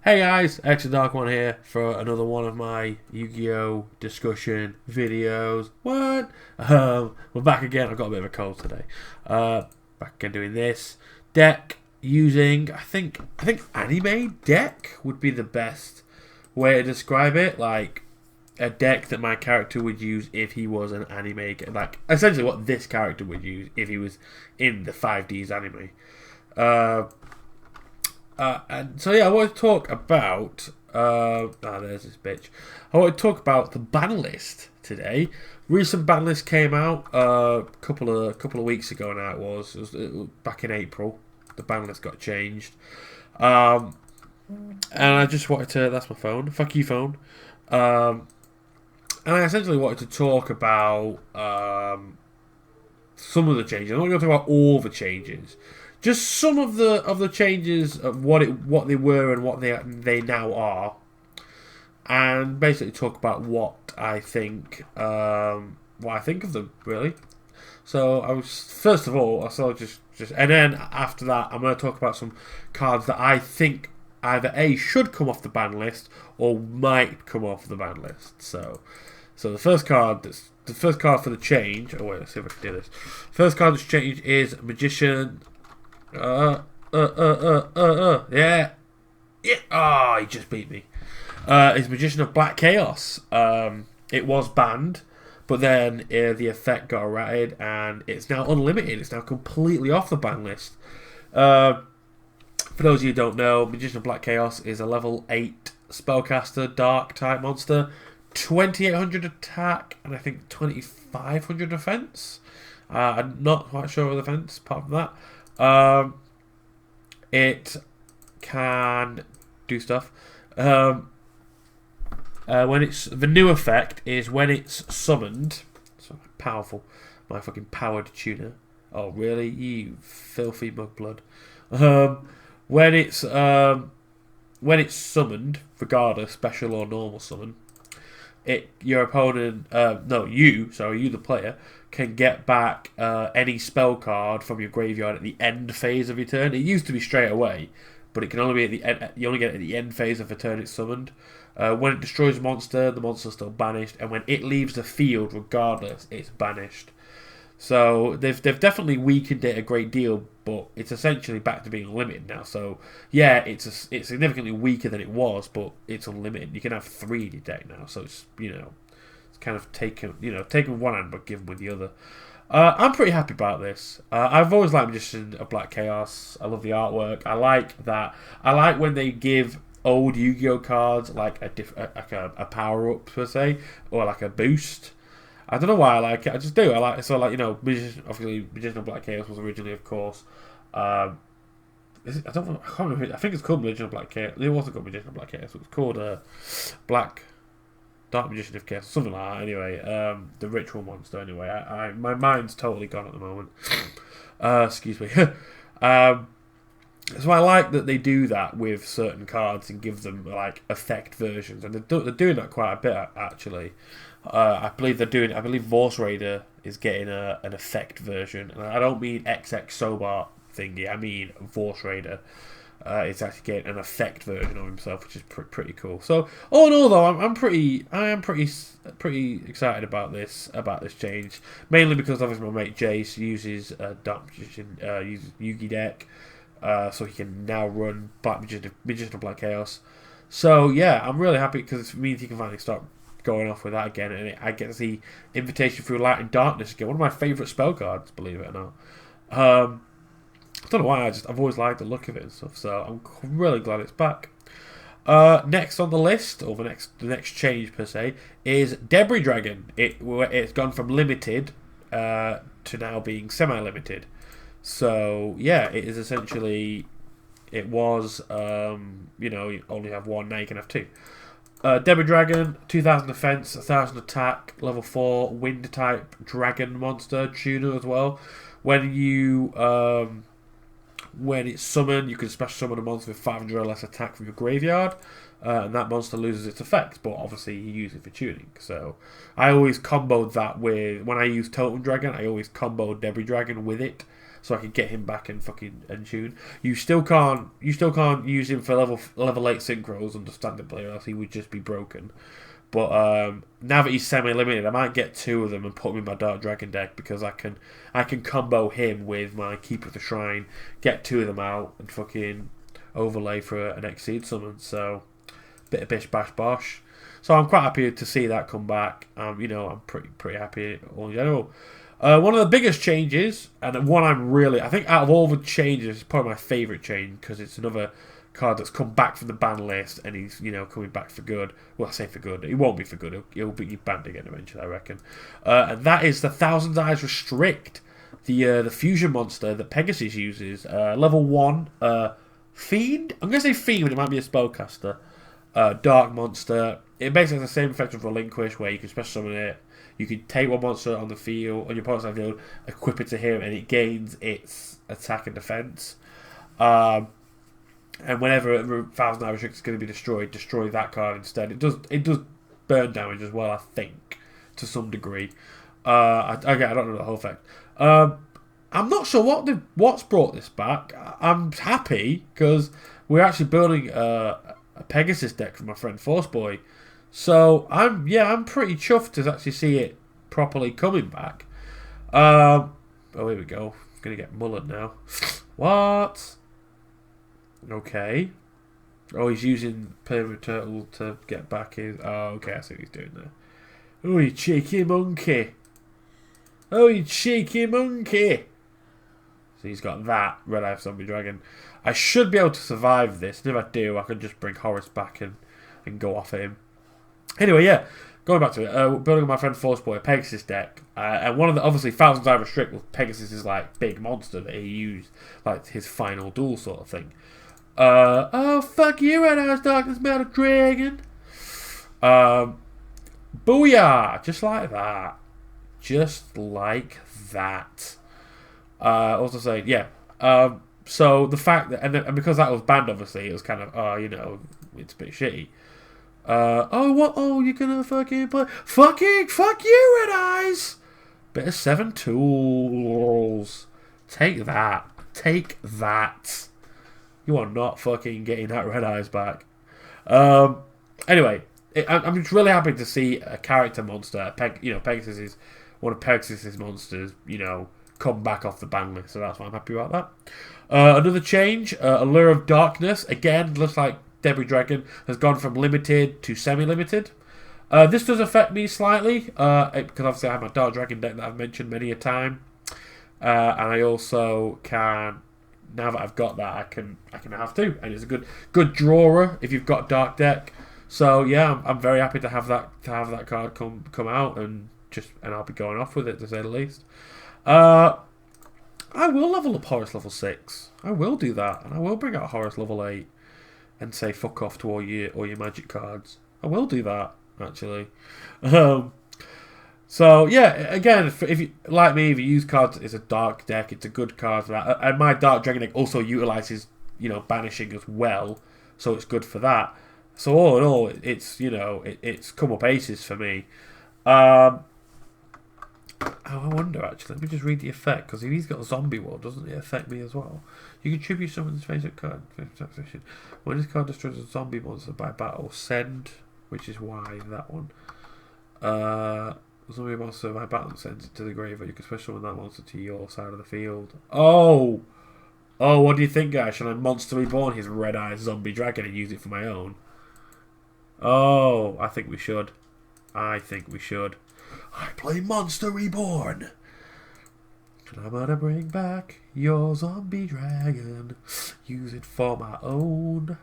Hey guys, xthedarkone here for another one of my Yu-Gi-Oh! Discussion videos. What? We're back again. I've got a bit of a cold today. Back again doing this deck using I think anime deck would be the best way to describe it. Like a deck that my character would use if he was an anime, like essentially what this character would use if he was in the 5Ds anime. And so yeah, I want to talk about. There's this bitch. I want to talk about the ban list today. Recent ban list came out a couple of weeks ago. Now it was back in April. The ban list got changed, and I just wanted to. That's my phone. Fuck you, phone. And I essentially wanted to talk about some of the changes. I'm not going to talk about all the changes. Just some of the changes of what they were and what they now are, and basically talk about what I think of them really. So I was first of all, just and then after that, I'm going to talk about some cards that I think either A should come off the ban list or might come off the ban list. So the first card for the change. Oh wait, let's see if I can do this. First card that's changed is Magician. Yeah. Oh, he just beat me. It's Magician of Black Chaos. It was banned, but then the effect got errated, and it's now unlimited. It's now completely off the ban list. For those of you who don't know, Magician of Black Chaos is a level 8 spellcaster, dark type monster, 2800 attack, and I think 2500 defense. I'm not quite sure of the defense apart from that. It can do stuff. When it's the new effect is when it's summoned. So powerful, my fucking powered tuner. Oh really, you filthy mudblood. When it's summoned, regardless special or normal summon, your opponent, you the player, can get back any spell card from your graveyard at the end phase of your turn. It used to be straight away, but it can only be at the end. You only get it at the end phase of the turn it's summoned. When it destroys a monster, the monster's still banished, and when it leaves the field, regardless, it's banished. So they've definitely weakened it a great deal, but it's essentially back to being unlimited now. So yeah, it's significantly weaker than it was, but it's unlimited. You can have 3 in your deck now, so it's it's kind of taken one hand but given with the other. I'm pretty happy about this. I've always liked Magician of Black Chaos. I love the artwork. I like that. I like when they give old Yu-Gi-Oh cards like a power up per se, or like a boost. I don't know why I like it. I just do. I like Magician of Black Chaos was originally, of course. I can't remember. I think it's called Magician of Black Chaos. It wasn't called Magician of Black Chaos. It was called Dark Magician of Chaos, something like that. Anyway, the ritual monster. Anyway, my mind's totally gone at the moment. Excuse me. So I like that they do that with certain cards and give them like effect versions, and they're doing that quite a bit actually. I believe Vorse Raider is getting an effect version, and I don't mean XX Sobart thingy. I mean Vorse Raider is actually getting an effect version of himself, which is pretty cool. So all in all, though, I am pretty excited about this change. Mainly because obviously my mate Jace uses Dark Magician, uses Yugi deck, so he can now run Magician of Black Chaos. So yeah, I'm really happy because it means he can finally start going off with that again, and I get to see Invitation Through Light and Darkness again. One of my favourite spell cards, believe it or not. I don't know why. I've always liked the look of it and stuff. So I'm really glad it's back. Next on the list, or the next change per se, is Debris Dragon. It's gone from limited to now being semi-limited. So yeah, it is essentially. It was you only have 1, now you can have 2. Debris Dragon, 2000 defense, 1000 attack, level 4 wind type dragon monster tuner as well. When it's summoned, you can special summon a monster with 500 or less attack from your graveyard, and that monster loses its effect, but obviously you use it for tuning. So I always comboed that with, when I use Totem Dragon, I always comboed Debris Dragon with it. so I could get him back in fucking and tune. You still can't use him for level 8 synchros, understandably, or else he would just be broken. But now that he's semi-limited, I might get 2 of them and put him in my Dark Dragon deck, because I can combo him with my Keeper of the Shrine, get 2 of them out, and fucking overlay for an Xseed summon. So, bit of bish bash bosh. So I'm quite happy to see that come back. You know, I'm pretty happy all in general. One of the biggest changes, and one I think out of all the changes, it's probably my favourite change, because it's another card that's come back from the ban list, and he's, you know, coming back for good. Well, I say for good. He won't be for good. He'll be banned again eventually, I reckon. And that is the Thousand Eyes Restrict, the fusion monster that Pegasus uses. Level 1, Fiend. I'm going to say Fiend, but it might be a spellcaster. Dark monster. It basically has the same effect of Relinquish, where you can special summon it. You can take one monster on the field, on your opponent's field, equip it to him, and it gains its attack and defense. And whenever Thousand Eye Restrict is going to be destroyed, destroy that card instead. It does burn damage as well, I think, to some degree. I don't know the whole effect. I'm not sure what's brought this back. I'm happy because we're actually building a Pegasus deck for my friend Forceboy. So I'm pretty chuffed to actually see it properly coming back. Oh, here we go. I'm gonna get mullet now. What? Okay. Oh, he's using Pyramid Turtle to get back his... Oh, okay, I see what he's doing there. Oh, you cheeky monkey. Oh, you cheeky monkey. So he's got that Red Eye Zombie Dragon. I should be able to survive this. And if I do, I can just bring Horus back and go off him. Anyway, yeah. Going back to it, building my friend Forceboy a Pegasus deck, and one of the, obviously, Thousand Eye Restrict with Pegasus is like big monster that he used, like his final duel sort of thing. Oh, fuck you, Red Eyes Darkness Metal Dragon. Booyah! Just like that. Just like that. Also saying, yeah. So the fact that, and because that was banned, obviously, it was kind of, you know, it's a bit shitty. Oh, what? Oh, you're gonna fucking play? Fuck you, Red Eyes! Bit of 7 tools. Take that. Take that. You are not fucking getting that Red Eyes back. Anyway, I'm just really happy to see a character monster. Pegasus is one of Pegasus's monsters. You know, come back off the ban list. So that's why I'm happy about that. Another change, Allure of Darkness. Again, looks like Debris Dragon has gone from limited to semi-limited. This does affect me slightly because obviously I have my Dark Dragon deck that I've mentioned many a time, and I also can. Now that I've got that, I can have 2, and it's a good drawer if you've got Dark deck. So yeah, I'm very happy to have that card come out, and I'll be going off with it, to say the least. I will level up Horus level 6. I will do that, and I will bring out Horus level 8 and say fuck off to all your magic cards. I will do that, actually. So yeah, again, if you like me, if you use cards, it's a dark deck. It's a good card for that. And my Dark Dragon deck also utilizes, you know, banishing as well, so it's good for that. So all in all, it's, you know, it's come up aces for me. I wonder actually. Let me just read the effect, because if he's got a zombie wall, doesn't it affect me as well? You can tribute someone's favorite card. When this card destroys a zombie monster by battle, send, which is why that one. Zombie monster by battle sends it to the grave, or you can special summon that monster to your side of the field. Oh, what do you think, guys? Should I Monster Reborn his Red Eye Zombie Dragon and use it for my own? Oh, I think we should. I play Monster Reborn. And I'm gonna bring back your zombie dragon. Use it for my own.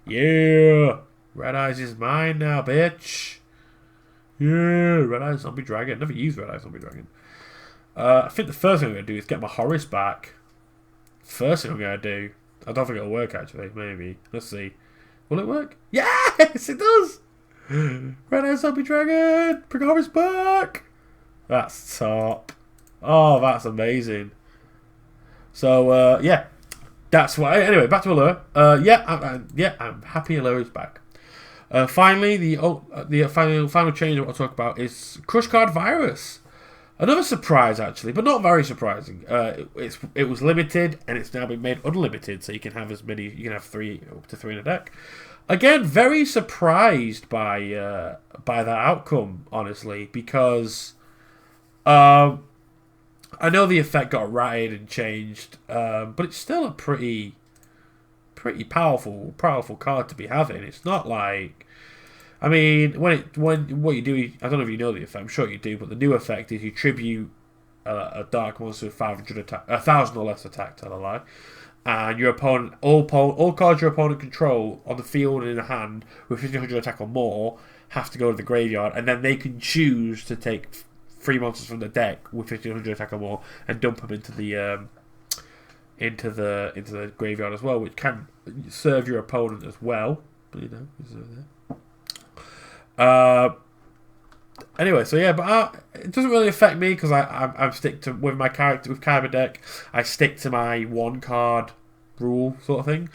Yeah! Red Eyes is mine now, bitch. Yeah, Red Eye Zombie Dragon. Never used Red Eye Zombie Dragon. I think the first thing I'm going to do is get my Horus back. First thing I'm going to do. I don't think it'll work, actually. Maybe. Let's see. Will it work? Yes, it does! Red Eye Zombie Dragon! Bring Horus back! That's top. Oh, that's amazing. So, yeah. That's why. Anyway, back to Allure. I'm happy Allure is back. Finally, the final change I want to talk about is Crush Card Virus. Another surprise, actually, but not very surprising. It was limited, and it's now been made unlimited, so you can have as many. You can have up to three in a deck. Again, very surprised by that outcome, honestly, because I know the effect got ratted and changed, but it's still a pretty powerful card to be having. It's not like, I mean, when what you do, I don't know if you know the effect. I'm sure you do, but the new effect is you tribute a dark monster with 500 attack, 1,000 or less attack. Tell a lie. And your opponent, all cards your opponent control on the field and in the hand with 1,500 attack or more have to go to the graveyard, and then they can choose to take 3 monsters from the deck with 1,500 attack or more and dump them into the graveyard as well, which can serve your opponent as well. You know, anyway, so yeah, but it doesn't really affect me because I'm stick to with my character with Kyber deck. I stick to my one card rule sort of thing.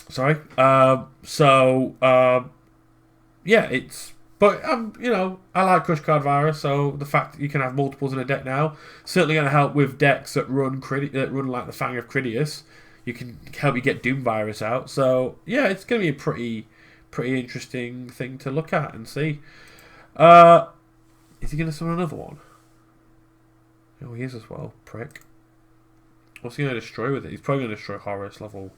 Sorry. Yeah, it's. But you know, I like Crush Card Virus, so the fact that you can have multiples in a deck now certainly going to help with decks that run like the Fang of Critias. You can help you get Doom Virus out. So yeah, it's going to be a pretty interesting thing to look at and see. Is he going to summon another one? Oh, he is as well, prick. What's he going to destroy with it? He's probably going to destroy Horus level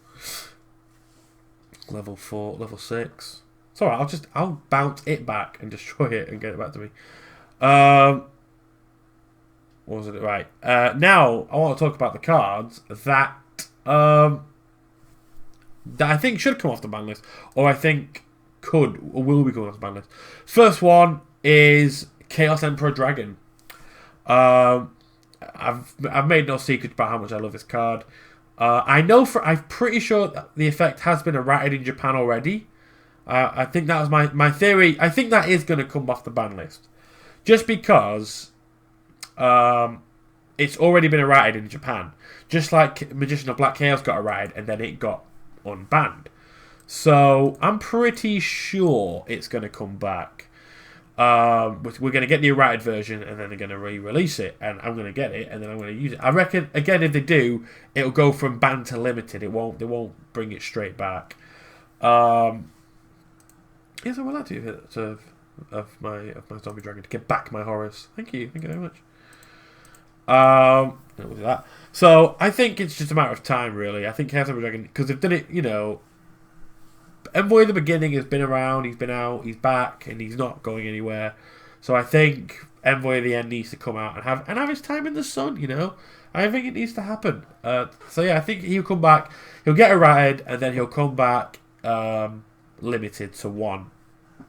4, level 6. It's alright, I'll bounce it back and destroy it and get it back to me. What was it? Right. Now I want to talk about the cards that I think should come off the ban list, or I think could or will be coming off the ban list. First one is Chaos Emperor Dragon. I've made no secret about how much I love this card. I'm pretty sure that the effect has been errated in Japan already. I think that was my theory. I think that is going to come off the ban list, just because it's already been errated in Japan, just like Magician of Black Chaos got errated and then it got unbanned. So I'm pretty sure it's going to come back. We're going to get the errated version, and then they're going to re-release it, and I'm going to get it, and then I'm going to use it. I reckon again, if they do, it'll go from banned to limited. They won't bring it straight back. Yes, I would like to of my zombie dragon to get back my Horus. Thank you very much. We'll do that. So I think it's just a matter of time, really. I think Chaos Emperor Dragon, because they've done it, you know. Envoy at the beginning has been around, he's been out, he's back, and he's not going anywhere. So I think Envoy at the end needs to come out and have his time in the sun, you know. I think it needs to happen. So yeah, I think he'll come back, he'll get errated, and then he'll come back limited to 1.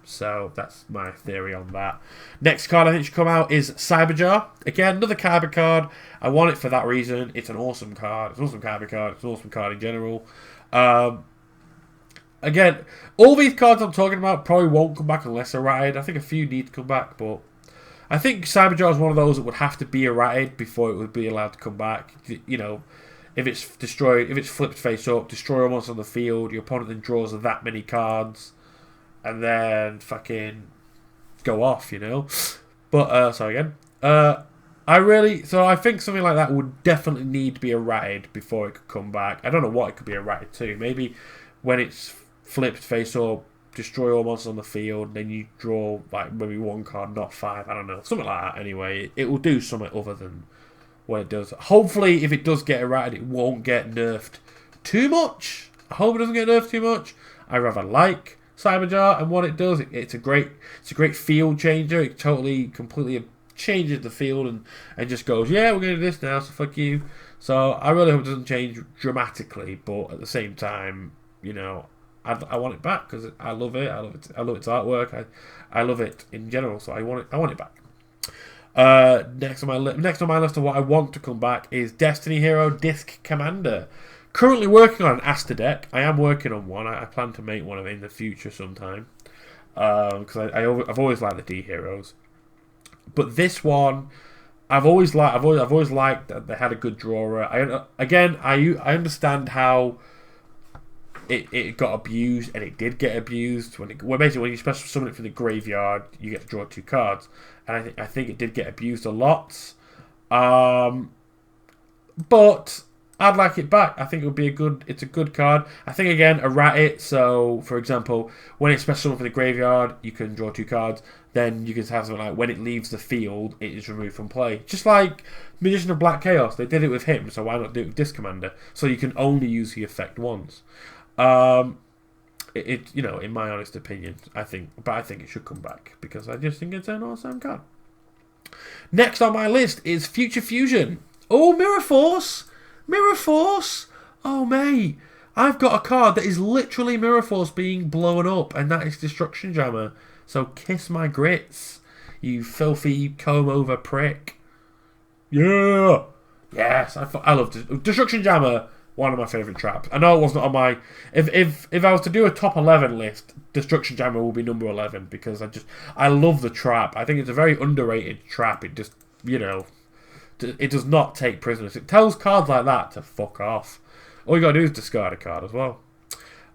So that's my theory on that. Next card I think should come out is Cyberjar. Again, another Kyber card. I want it for that reason. It's an awesome card. It's an awesome Kyber card. It's an awesome card in general. Again, all these cards I'm talking about probably won't come back unless they're errated. I think a few need to come back, but I think Cyberjar is one of those that would have to be errated before it would be allowed to come back. You know, if it's destroyed, if it's flipped face up, destroy almost on the field, your opponent then draws that many cards, and then fucking go off, you know. But sorry again. I think something like that would definitely need to be errated before it could come back. I don't know what it could be errated to. Maybe when it's flipped face up, destroy all monsters on the field, then you draw like maybe 1 card, not 5. I don't know, something like that. Anyway, it will do something other than what it does. Hopefully, if it does get errated, it won't get nerfed too much. I hope it doesn't get nerfed too much. I rather like Cyberjar and what it does. It's a great field changer. It completely changes the field and just goes, yeah, we're going to do this now, so fuck you. So I really hope it doesn't change dramatically, but at the same time, you know, I want it back because I love it. I love its artwork. I love it in general, so I want it back. Next on my list of what I want to come back is Destiny Hero Disc Commander. Currently working on an Asta deck. I am working on one. I plan to make one of it in the future sometime. Because I've always liked the D heroes, but this one I've always liked that they had a good drawer. I understand how it got abused, and it did get abused. Basically when you special summon it from the graveyard, you get to draw 2 cards, and I think it did get abused a lot. But I'd like it back. I think it would be it's a good card. I think again, errate it. So, for example, when it's special summon for the graveyard, you can draw 2 cards. Then you can have something like when it leaves the field, it is removed from play. Just like Magician of Black Chaos, they did it with him. So why not do it with Disc Commander? So you can only use the effect once. In my honest opinion, I think it should come back because I just think it's an awesome card. Next on my list is Future Fusion. Oh, Mirror Force! Mirror Force! Oh, mate. I've got a card that is literally Mirror Force being blown up, and that is Destruction Jammer. So kiss my grits, you filthy comb-over prick. Yeah! Yes, I love Destruction Jammer. One of my favourite traps. I know it wasn't on my... If I was to do a top 11 list, Destruction Jammer will be number 11 because I love the trap. I think it's a very underrated trap. It just, it does not take prisoners. It tells cards like that to fuck off. All you gotta do is discard a card as well.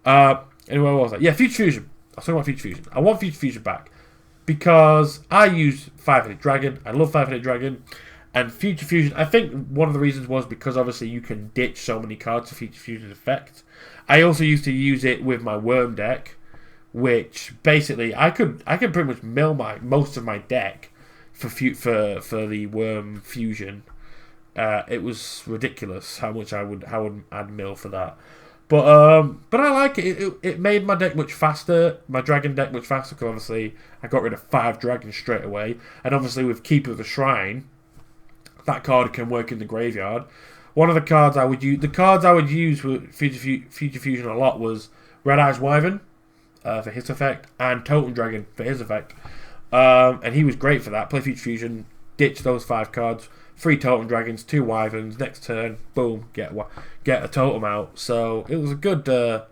Anyway, what was that? Yeah, Future Fusion. I was talking about Future Fusion. I want Future Fusion back because I use 5-Headed Dragon. I love 5-Headed Dragon. And Future Fusion, I think one of the reasons was because obviously you can ditch so many cards to Future Fusion effect. I also used to use it with my Worm deck, which basically I could pretty much mill most of my deck for the Worm Fusion. It was ridiculous how much I'd mill for that. But I like it. It made my deck much faster, my dragon deck much faster, because obviously I got rid of 5 dragons straight away. And obviously with Keeper of the Shrine, that card can work in the graveyard. One of the cards I would use with Future Fusion a lot was Red Eyes Wyvern for his effect, and Totem Dragon for his effect. And he was great for that. Play Future Fusion, ditch those 5 cards, 3 Totem Dragons, 2 Wyverns, next turn, boom, get a Totem out. So it was a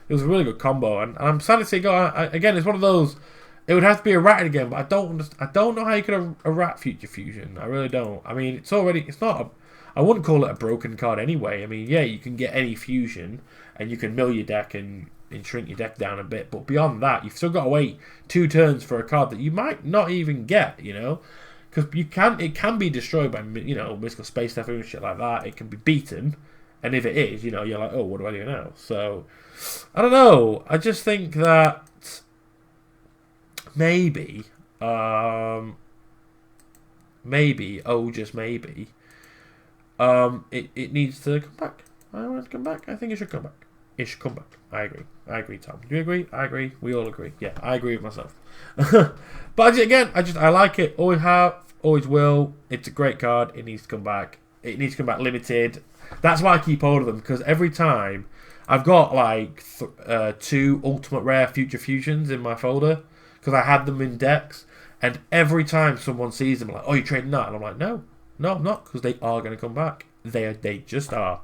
really good combo, and I'm sad to see go. Again, it's one of those. It would have to be errated again, but I don't know how you could errate Future Fusion. I really don't. I mean, I wouldn't call it a broken card anyway. I mean, yeah, you can get any fusion, and you can mill your deck and shrink your deck down a bit. But beyond that, you've still got to wait 2 turns for a card that you might not even get. Because it can be destroyed by Mystical Space Theft and shit like that. It can be beaten, and if it is, you're like, oh, what do I do now? So I don't know. I just think that. Maybe, just maybe, it needs to come back. I want it to come back. I think it should come back. It should come back. I agree, Tom. Do you agree? I agree. We all agree. Yeah, I agree with myself. But again, I like it. Always have, always will. It's a great card. It needs to come back. It needs to come back limited. That's why I keep hold of them, because every time I've got like 2 Ultimate Rare Future Fusions in my folder. Because I had them in decks, and every time someone sees them, like, oh, you're trading that? And I'm like, no, I'm not, because they are going to come back. They just are.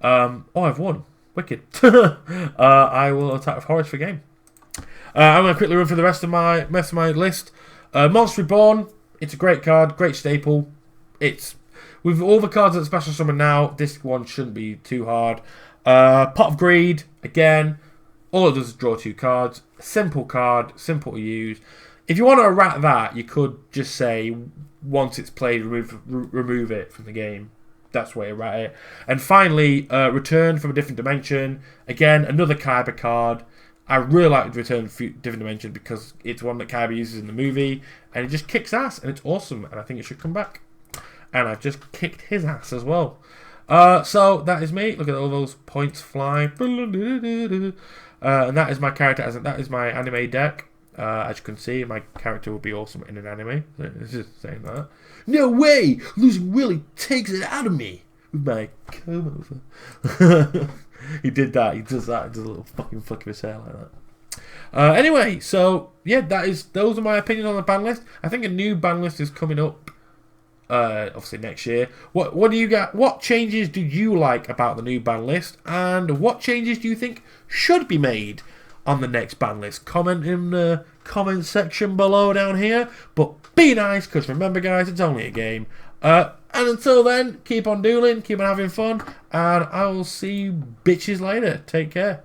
I've won. Wicked. I will attack with Horus for game. I'm going to quickly run through the rest of my list. Monster Reborn, it's a great card, great staple. It's with all the cards that special summon now, this one shouldn't be too hard. Pot of Greed, again. All it does is draw 2 cards. Simple card, simple to use. If you want to errate that, you could just say, once it's played, remove it from the game. That's the way to errate it. And finally, Return from a Different Dimension. Again, another Kaiba card. I really like Return from a Different Dimension because it's one that Kaiba uses in the movie. And it just kicks ass, and it's awesome. And I think it should come back. And I've just kicked his ass as well. So, that is me. Look at all those points fly. And that is my character. That is my anime deck. As you can see, my character would be awesome in an anime. It's just saying that. No way! Losing Willie takes it out of me with my comb over. He did that. He does that. He does a little fucking flick of his hair like that. Anyway, so yeah, those are my opinions on the ban list. I think a new ban list is coming up. Obviously next year. What do you got? What changes do you like about the new ban list, and what changes do you think should be made on the next ban list? Comment in the comment section below down here. But be nice, because remember, guys, it's only a game. And until then, keep on dueling, keep on having fun, and I will see you bitches later. Take care.